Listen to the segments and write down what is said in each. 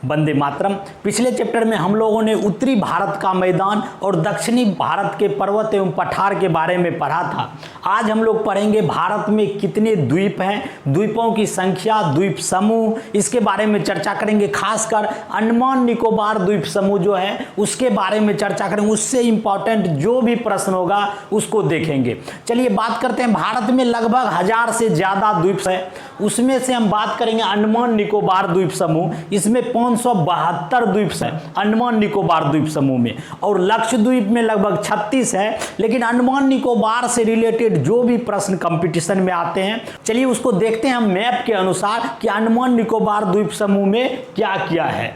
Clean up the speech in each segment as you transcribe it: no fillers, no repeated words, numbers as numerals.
वंदे मातरम। पिछले चैप्टर में हम लोगों ने उत्तरी भारत का मैदान और दक्षिणी भारत के पर्वत एवं पठार के बारे में पढ़ा था। आज हम लोग पढ़ेंगे भारत में कितने द्वीप हैं, द्वीपों की संख्या, द्वीप समूह, इसके बारे में चर्चा करेंगे। खासकर अंडमान निकोबार द्वीप समूह जो है उसके बारे में चर्चा करेंगे। उससे इंपॉर्टेंट जो भी प्रश्न होगा उसको देखेंगे। चलिए बात करते हैं। भारत में लगभग 1000 से ज़्यादा द्वीप है। उसमें से हम बात करेंगे अंडमान निकोबार द्वीप समूह। इसमें 572 द्वीप हैं अंडमान निकोबार द्वीप समूह में, और लक्षद्वीप में लगभग 36 है। लेकिन अंडमान निकोबार से रिलेटेड जो भी प्रश्न कंपटीशन में आते हैं, चलिए उसको देखते हैं हम मैप के अनुसार कि अंडमान निकोबार द्वीप समूह में क्या क्या है।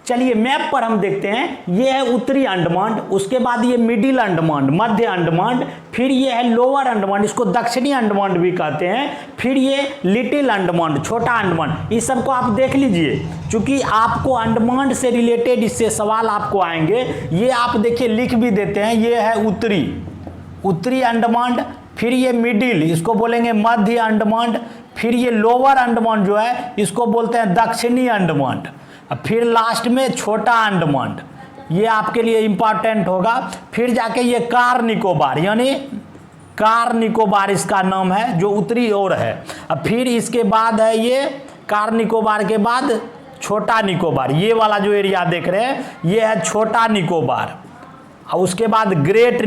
चलिए मैप पर हम देखते हैं। ये है उत्तरी अंडमान, उसके बाद ये मिडिल अंडमान, मध्य अंडमान, फिर ये है लोअर अंडमान, इसको दक्षिणी अंडमान भी कहते हैं, फिर ये लिटिल अंडमान, छोटा अंडमान। इस सब को आप देख लीजिए, क्योंकि आपको अंडमान से रिलेटेड इससे सवाल आपको आएंगे। ये आप देखिए लिख भी देते हैं। ये है उत्तरी अंडमान, फिर ये मिडिल, इसको बोलेंगे मध्य अंडमान, फिर ये लोअर अंडमान जो है इसको बोलते हैं दक्षिणी अंडमान, फिर लास्ट में छोटा अंडमान। ये आपके लिए इंपॉर्टेंट होगा। फिर जाके ये कार निकोबार, यानी कार निकोबार इसका नाम है, जो उत्तरी ओर है। अब फिर इसके बाद है ये कार निकोबार के बाद छोटा निकोबार, ये वाला जो एरिया देख रहे हैं ये है छोटा निकोबार, और उसके बाद ग्रेट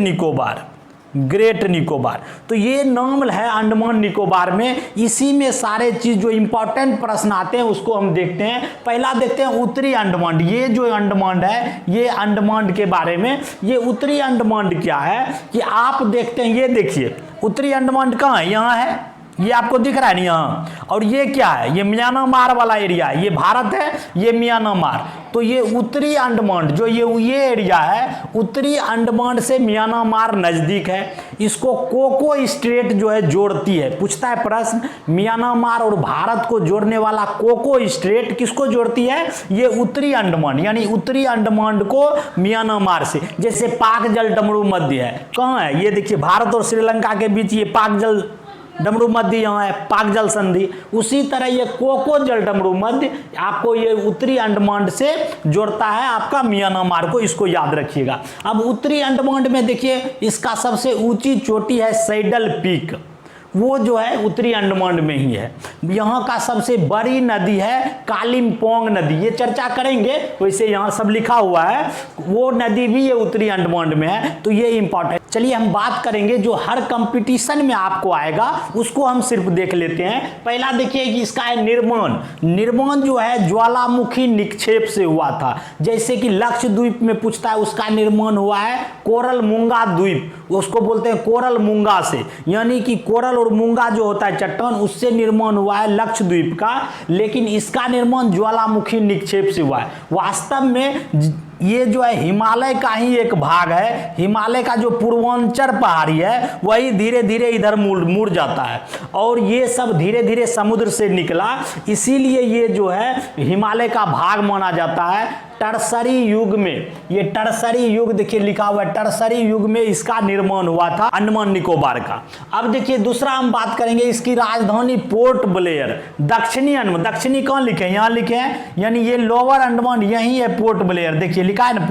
निकोबार। तो ये नाम है अंडमान निकोबार में। इसी में सारे चीज जो इंपॉर्टेंट प्रश्न आते हैं उसको हम देखते हैं। पहला देखते हैं उत्तरी अंडमान। ये जो अंडमान है, ये अंडमान के बारे में। ये उत्तरी अंडमान क्या है कि आप देखते हैं, ये देखिए उत्तरी अंडमान कहाँ है, यहाँ है, ये आपको दिख रहा है नहीं यहाँ। और ये क्या है, ये म्यांमार वाला एरिया है, ये भारत है, ये म्यांमार। तो ये उत्तरी अंडमान जो ये एरिया है, उत्तरी अंडमान से म्यांमार नजदीक है। इसको कोको स्ट्रेट जो है जोड़ती है। पूछता है प्रश्न, म्यांमार और भारत को जोड़ने वाला कोको स्ट्रेट किसको जोड़ती है? ये उत्तरी अंडमान, यानी उत्तरी अंडमान को म्यांमार से। जैसे पाक जल डमरू मध्य है, कहाँ है, ये देखिए भारत और श्रीलंका के बीच ये पाक जल डमरू मध्य यहाँ है, पाक जल संधि। उसी तरह ये कोको जल डमरू मध्य आपको ये उत्तरी अंडमान से जोड़ता है आपका म्यांमार को, इसको याद रखिएगा। अब उत्तरी अंडमान में देखिए इसका सबसे ऊंची चोटी है सैडल पीक, वो जो है उत्तरी अंडमान में ही है। यहाँ का सबसे बड़ी नदी है कालिम्पोंग नदी, ये चर्चा करेंगे। वैसे यहाँ सब लिखा हुआ है, वो नदी भी ये उत्तरी अंडमान में है, तो ये इंपॉर्टेंट। चलिए हम बात करेंगे जो हर कंपटीशन में आपको आएगा उसको हम सिर्फ देख लेते हैं। पहला देखिए कि इसका है निर्माण जो है ज्वालामुखी निक्षेप से हुआ था। जैसे कि लक्षद्वीप में पूछता है, उसका निर्माण हुआ है कोरल मूंगा द्वीप, उसको बोलते हैं कोरल मूंगा से, यानी कि कोरल और मूंगा जो होता है चट्टान, उससे निर्माण हुआ है लक्षद्वीप का। लेकिन इसका निर्माण ज्वालामुखी निक्षेप से हुआ है। वास्तव में ये जो है हिमालय का ही एक भाग है। हिमालय का जो पूर्वांचल पहाड़ी है वही धीरे धीरे इधर मुड़ जाता है, और ये सब धीरे धीरे समुद्र से निकला, इसीलिए ये जो है हिमालय का भाग माना जाता है। टर्सरी युग में, ये टर्सरी युग देखिए लिखा हुआ है, टर्सरी युग में इसका निर्माण हुआ था अंडमान निकोबार का। अब देखिए दूसरा हम बात करेंगे, इसकी राजधानी पोर्ट ब्लेयर। दक्षिणी अंडमान, दक्षिणी कहाँ लिखे हैं, यहाँ लिखे हैं, यानी ये लोअर अंडमान यही है पोर्ट ब्लेयर, देखिए लिखा है ना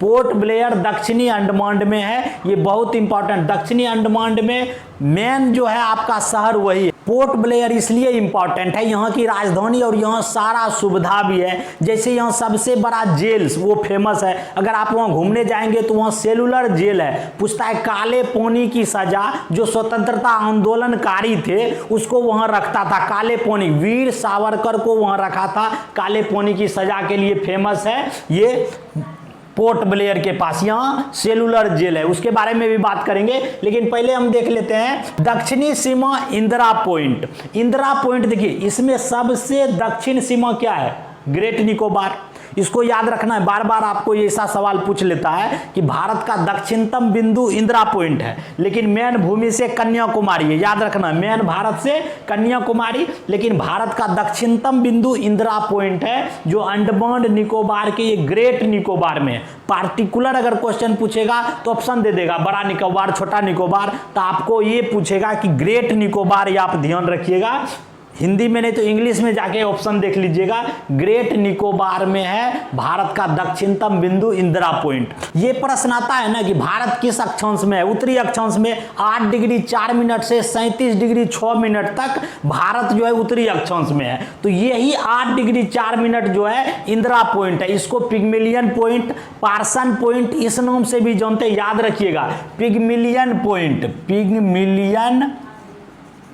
पोर्ट ब्लेयर दक्षिणी अंडमान में है। ये बहुत इंपॉर्टेंट, दक्षिणी अंडमान में मेन जो है आपका शहर वही है। पोर्ट ब्लेयर इसलिए इंपॉर्टेंट है, यहाँ की राजधानी और यहाँ सारा सुविधा भी है। जैसे यहाँ सबसे बड़ा जेल वो फेमस है, अगर आप वहाँ घूमने जाएंगे तो वहाँ सेलुलर जेल है। पूछता है काले पानी की सजा, जो स्वतंत्रता आंदोलनकारी थे उसको वहाँ रखता था काले पानी, वीर सावरकर को वहाँ रखा था काले पानी की सजा के लिए, फेमस है ये पोर्ट ब्लेयर के पास। यहाँ सेलुलर जेल है, उसके बारे में भी बात करेंगे। लेकिन पहले हम देख लेते हैं दक्षिणी सीमा इंदिरा पॉइंट। देखिए इसमें सबसे दक्षिण सीमा क्या है, ग्रेट निकोबार। इसको याद रखना है, बार बार आपको ये ऐसा सवाल पूछ लेता है कि भारत का दक्षिणतम बिंदु इंदिरा पॉइंट है, लेकिन मेन भूमि से कन्याकुमारी है। याद रखना, मेन भारत से कन्याकुमारी, लेकिन भारत का दक्षिणतम बिंदु इंदिरा पॉइंट है, जो अंडमान निकोबार के ये ग्रेट निकोबार में है। पार्टिकुलर अगर क्वेश्चन पूछेगा तो ऑप्शन दे देगा, बड़ा निकोबार, छोटा निकोबार, तो आपको ये पूछेगा कि ग्रेट निकोबार, ये आप ध्यान रखिएगा। हिंदी में नहीं तो इंग्लिश में जाके ऑप्शन देख लीजिएगा। ग्रेट निकोबार में है भारत का दक्षिणतम बिंदु इंदिरा पॉइंट। ये प्रश्न आता है ना कि भारत किस अक्षांश में है, उत्तरी अक्षांश में 8 डिग्री 4 मिनट से 37 डिग्री 6 मिनट तक भारत जो है उत्तरी अक्षांश में है। तो यही 8 डिग्री 4 मिनट जो है इंदिरा पॉइंट है। इसको पिग्मिलियन पॉइंट, पार्सन पॉइंट इस नाम से भी जानते हैं, याद रखिएगा। पिग्मिलियन पॉइंट, पिग्मिलियन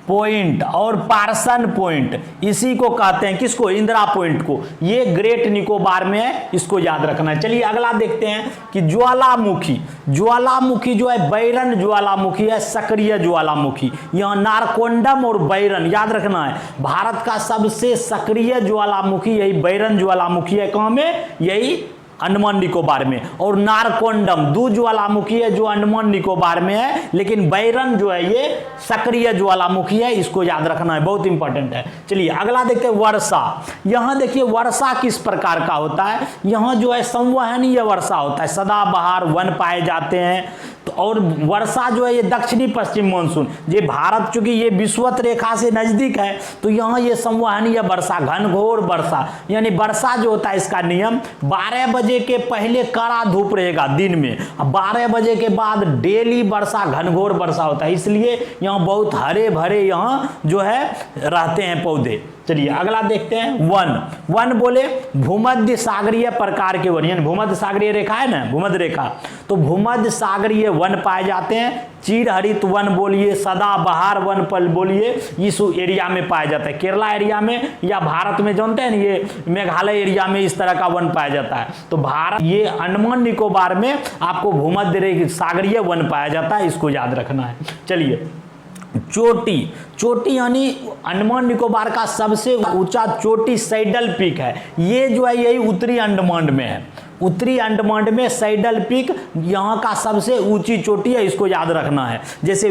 पॉइंट और पार्सन पॉइंट इसी को कहते हैं, किसको, इंदिरा पॉइंट को। ये ग्रेट निकोबार में है, इसको याद रखना है। चलिए अगला देखते हैं कि ज्वालामुखी, ज्वालामुखी जो है बैरन ज्वालामुखी है, सक्रिय ज्वालामुखी। यहाँ नारकोंडम और बैरन याद रखना है। भारत का सबसे सक्रिय ज्वालामुखी यही बैरन ज्वालामुखी है। कहाँ में, यही अंडमान निकोबार में। और नारकोंडम दो ज्वालामुखी है जो अंडमान निकोबार में है, लेकिन बैरन जो है ये सक्रिय ज्वालामुखी है, इसको याद रखना है, बहुत इंपॉर्टेंट है। चलिए अगला देखते हैं वर्षा। यहाँ देखिए वर्षा किस प्रकार का होता है। यहाँ जो है संवहनीय वर्षा होता है, सदाबहार वन पाए जाते हैं। तो और वर्षा जो है ये दक्षिणी पश्चिम मानसून, ये भारत चूंकि ये विषुवत रेखा से नजदीक है तो यहाँ ये संवहनीय वर्षा, घनघोर वर्षा, यानी वर्षा जो होता है इसका नियम 12 बजे के पहले कड़ा धूप रहेगा दिन में, 12 बजे के बाद डेली वर्षा, घनघोर वर्षा होता है। इसलिए यहाँ बहुत हरे भरे यहाँ जो है रहते हैं पौधे। चलिए अगला देखते हैं वन। वन बोले भूमध्य सागरीय प्रकार के वन, यानी भूमध्य सागरीय रेखा है ना, भूमध्य रेखा, तो भूमध्य सागरीय वन पाए जाते हैं। चीर हरित वन बोलिए, सदाबहार वन पल बोलिए, इस एरिया में पाया जाता है। केरला एरिया में या भारत में जानते हैं ना, ये मेघालय एरिया में इस तरह का वन पाया जाता है। तो भारत ये अंडमान निकोबार में आपको भूमध्य सागरीय वन पाया जाता है, इसको याद रखना है। चलिए चोटी, चोटी यानी अंडमान निकोबार का सबसे ऊंचा चोटी सैडल पीक है। ये जो है यही उत्तरी अंडमान में है, उत्तरी अंडमान में सैडल पीक यहाँ का सबसे ऊंची चोटी है, इसको याद रखना है। जैसे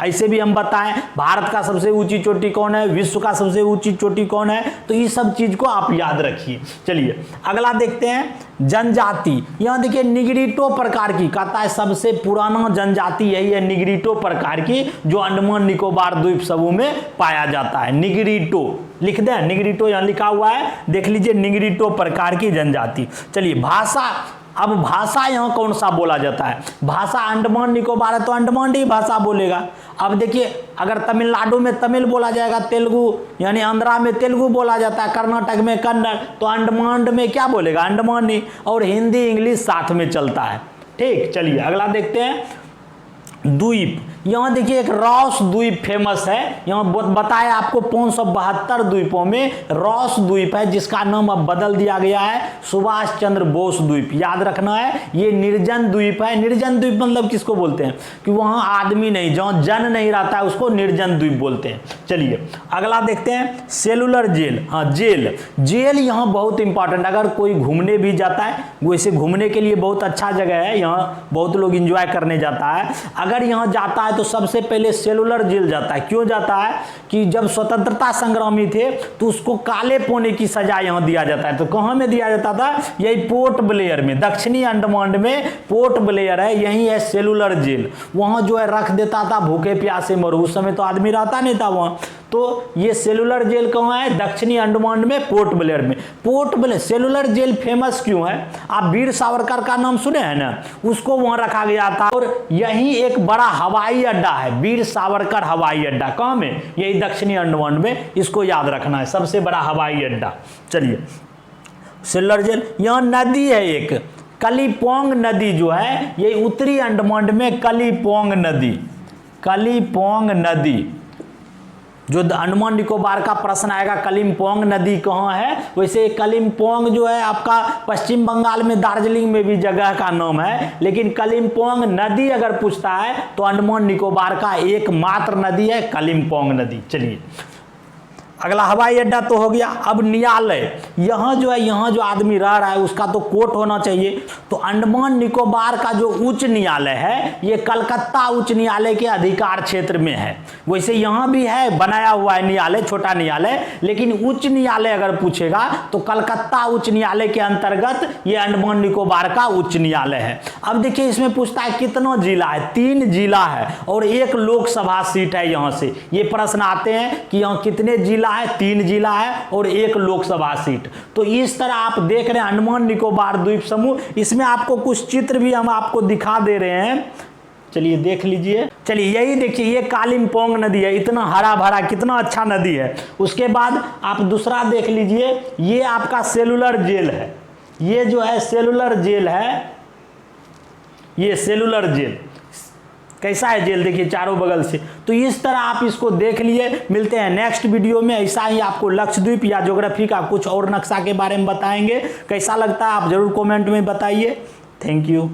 ऐसे भी हम बताएं भारत का सबसे ऊंची चोटी कौन है, विश्व का सबसे ऊंची चोटी कौन है, तो ये सब चीज को आप याद रखिए। चलिए अगला देखते हैं जनजाति। यहाँ देखिए निग्रिटो प्रकार की, कहता है सबसे पुराना जनजाति यही है निग्रिटो प्रकार की, जो अंडमान निकोबार द्वीप समूह में पाया जाता है। निग्रिटो लिख दें, निग्रिटो यहाँ लिखा हुआ है, देख लीजिए निग्रिटो प्रकार की जनजाति। चलिए भाषा, अब भाषा यहाँ कौन सा बोला जाता है, भाषा अंडमान निकोबार है तो अंडमानी भाषा बोलेगा। अब देखिए अगर तमिलनाडु में तमिल बोला जाएगा, तेलुगु यानी आंध्रा में तेलुगु बोला जाता है, कर्नाटक में कन्नड़, तो अंडमान में क्या बोलेगा, अंडमानी, और हिंदी इंग्लिश साथ में चलता है। ठीक, चलिए अगला देखते हैं द्वीप। यहाँ देखिए एक रॉस द्वीप फेमस है, यहाँ बताया आपको 572 द्वीपों में रॉस द्वीप है, जिसका नाम अब बदल दिया गया है सुभाष चंद्र बोस द्वीप। याद रखना है ये निर्जन द्वीप है। निर्जन द्वीप मतलब किसको बोलते हैं, कि वहाँ आदमी नहीं, जहाँ जन नहीं रहता है उसको निर्जन द्वीप बोलते हैं। चलिए अगला देखते हैं सेलुलर जेल। हाँ जेल, जेल यहाँ बहुत इंपॉर्टेंट, अगर कोई घूमने भी जाता है, वैसे घूमने के लिए बहुत अच्छा जगह है, यहाँ बहुत लोग इंजॉय करने जाता है। अगर यहाँ जाता है तो सबसे पहले सेलुलर जेल जाता है। क्यों जाता है, कि जब स्वतंत्रता संग्रामी थे तो उसको काले पोने की सजा यहाँ दिया जाता है। तो कहाँ में दिया जाता था, यही पोर्ट ब्लेयर में, दक्षिणी अंडमान में पोर्ट ब्लेयर है, यही है सेलुलर जेल। वहाँ जो है रख देता था, भूखे प्यासे मरो, उस समय तो आदमी रहता नहीं था वहाँ। तो ये सेलुलर जेल कहाँ है, दक्षिणी अंडमान में पोर्ट ब्लेयर में। पोर्ट ब्लेयर सेलुलर जेल फेमस क्यों है, आप वीर सावरकर का नाम सुने हैं ना, उसको वहाँ रखा गया था। और यही एक बड़ा हवाई अड्डा है, वीर सावरकर हवाई अड्डा, कहाँ में, यही दक्षिणी अंडमान में, इसको याद रखना है, सबसे बड़ा हवाई अड्डा। चलिए सेलुलर जेल, यहाँ नदी है एक कलिपोंग नदी जो है, ये उत्तरी अंडमान में कलिपोंग नदी, कलिपोंग नदी, जो अंडमान निकोबार का प्रश्न आएगा कलिम्पोंग नदी कहाँ है, वैसे कलिम्पोंग जो है आपका पश्चिम बंगाल में दार्जिलिंग में भी जगह का नाम है, लेकिन कलिम्पोंग नदी अगर पूछता है तो अंडमान निकोबार का एकमात्र नदी है कलिम्पोंग नदी। चलिए अगला हवाई अड्डा तो हो गया। अब न्यायालय, यहाँ जो है, यहाँ जो आदमी रह रहा है उसका तो कोर्ट होना चाहिए। तो अंडमान निकोबार का जो उच्च न्यायालय है ये कलकत्ता उच्च न्यायालय के अधिकार क्षेत्र में है। वैसे यहाँ भी है बनाया हुआ है न्यायालय, छोटा न्यायालय, लेकिन उच्च न्यायालय अगर पूछेगा तो कलकत्ता उच्च न्यायालय के अंतर्गत ये अंडमान निकोबार का उच्च न्यायालय है। अब देखिए इसमें पूछता है कितना जिला है, 3 जिला है और 1 लोकसभा सीट है। यहाँ से ये प्रश्न आते हैं कि यहाँ कितने जिला जिला है, 3 जिला है और 1 लोकसभा सीट। तो इस तरह आप देख रहे हैं अंडमान निकोबार द्वीप समूह। इसमें आपको कुछ चित्र भी हम आपको दिखा दे रहे हैं, चलिए देख लीजिए। चलिए यही देखिए, ये कालिम्पोंग नदी है, इतना हरा भरा कितना अच्छा नदी है। उसके बाद आप दूसरा देख लीजिए, ये आपका सेलुलर जेल है, ये जो है सेलुलर जेल है, ये सेलुलर जेल कैसा है जेल देखिए चारों बगल से। तो इस तरह आप इसको देख लिए। मिलते हैं नेक्स्ट वीडियो में, ऐसा ही आपको लक्षद्वीप या ज्योग्राफी का कुछ और नक्शा के बारे में बताएंगे। कैसा लगता है आप जरूर कमेंट में बताइए। Thank you.